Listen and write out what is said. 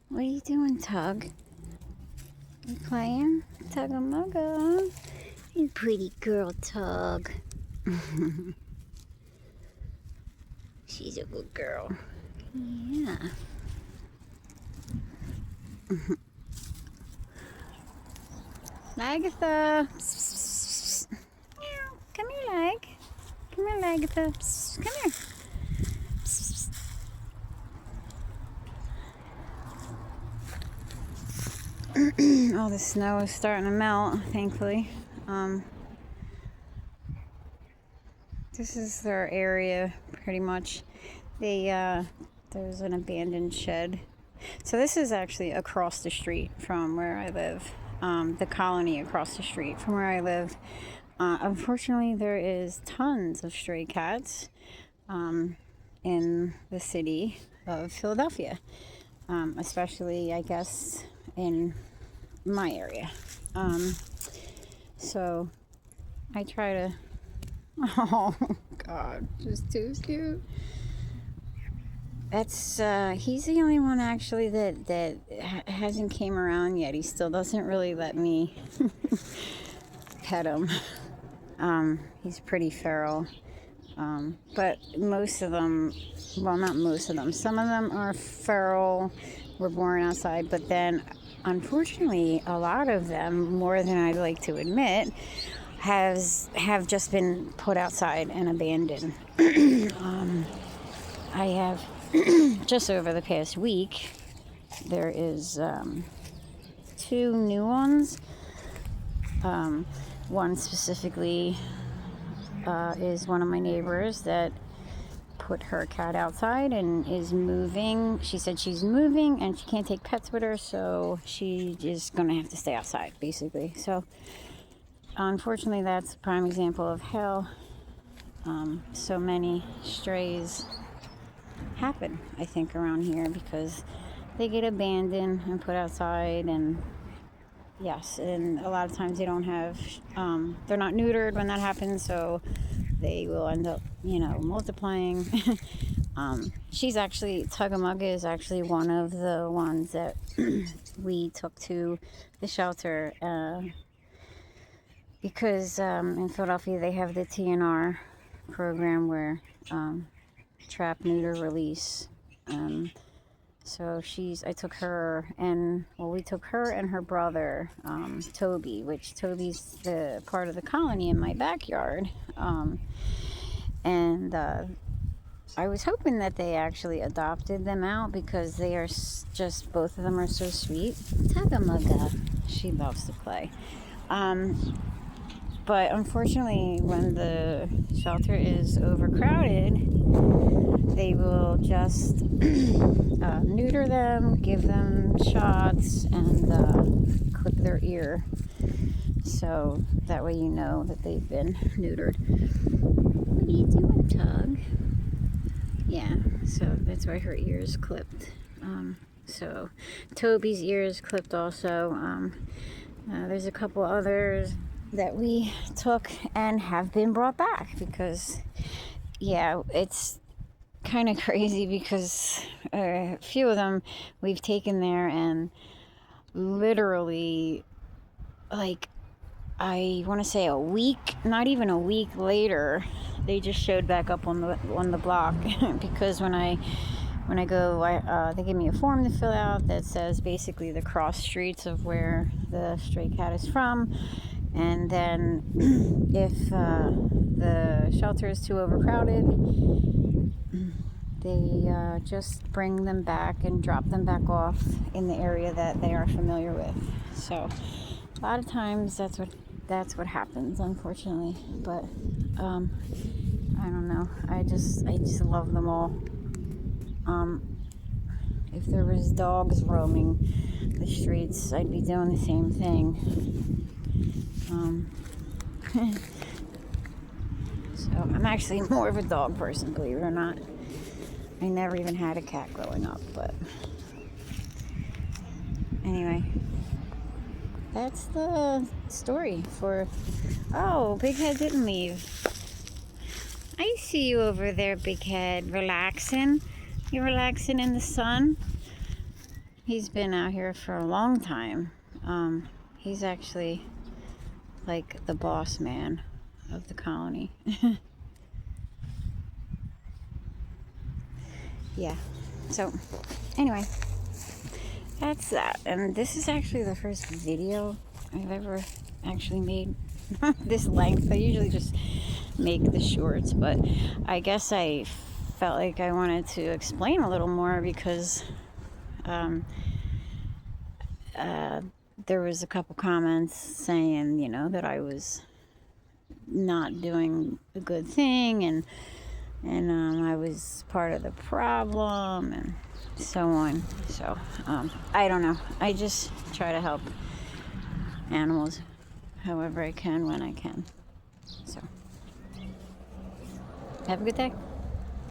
What are you doing, Tug? You playing? Tugga-mugga. You pretty girl, Tug. She's a good girl. Yeah. Lagatha. Come here, Lag. Come here, Lagatha. Come here. Oh, the snow is starting to melt, thankfully. This is their area, pretty much. There's an abandoned shed. So this is actually across the street from where I live. The colony across the street from where I live. Unfortunately, there is tons of stray cats in the city of Philadelphia, especially, I guess, in my area. So I try to. Oh God, just too cute. That's he's the only one actually that hasn't came around yet. He still doesn't really let me pet him. He's pretty feral. But most of them, well, not most of them, some of them are feral, were born outside, but then unfortunately a lot of them, more than I'd like to admit, have just been put outside and abandoned. I have just over the past week, there is 2 new ones. One specifically is one of my neighbors that put her cat outside and is moving. She said she's moving and she can't take pets with her, so she is going to have to stay outside, basically. So unfortunately, that's a prime example of how so many strays happen, I think, around here, because they get abandoned and put outside. And yes, and a lot of times they don't have, they're not neutered when that happens, so they will end up, multiplying. She's actually, Tugga-mugga is actually one of the ones that we took to the shelter, because in Philadelphia they have the TNR program where trap, neuter, release. So I took her and, we took her and her brother, Toby, which Toby's the part of the colony in my backyard. And I was hoping that they actually adopted them out, because they are just, both of them are so sweet. Tugga-mugga, she loves to play. But unfortunately, when the shelter is overcrowded, they will just neuter them, give them shots, and clip their ear. So that way you know that they've been neutered. What are you doing, Tug? Yeah, so that's why her ear is clipped. So Toby's ear is clipped also. There's a couple others that we took and have been brought back, because it's kind of crazy, because a few of them we've taken there, and literally, like, I want to say a week, not even a week later, they just showed back up on the block. Because when I go, they give me a form to fill out that says basically the cross streets of where the stray cat is from. And then if the shelter is too overcrowded, they just bring them back and drop them back off in the area that they are familiar with. So a lot of times that's what happens, unfortunately. But I don't know. I just love them all. If there was dogs roaming the streets, I'd be doing the same thing. So I'm actually more of a dog person, believe it or not. I never even had a cat growing up, but anyway, that's the story for. Oh, Big Head didn't leave. I see you over there, Big Head, relaxing. You're relaxing in the sun. He's been out here for a long time. He's actually like the boss man of the colony. Yeah. So, anyway, that's that. And this is actually the first video I've ever actually made this length. I usually just make the shorts, but I guess I felt like I wanted to explain a little more because there was a couple comments saying, you know, that I was not doing a good thing, and I was part of the problem, and so on. So I don't know. I just try to help animals however I can when I can. So have a good day.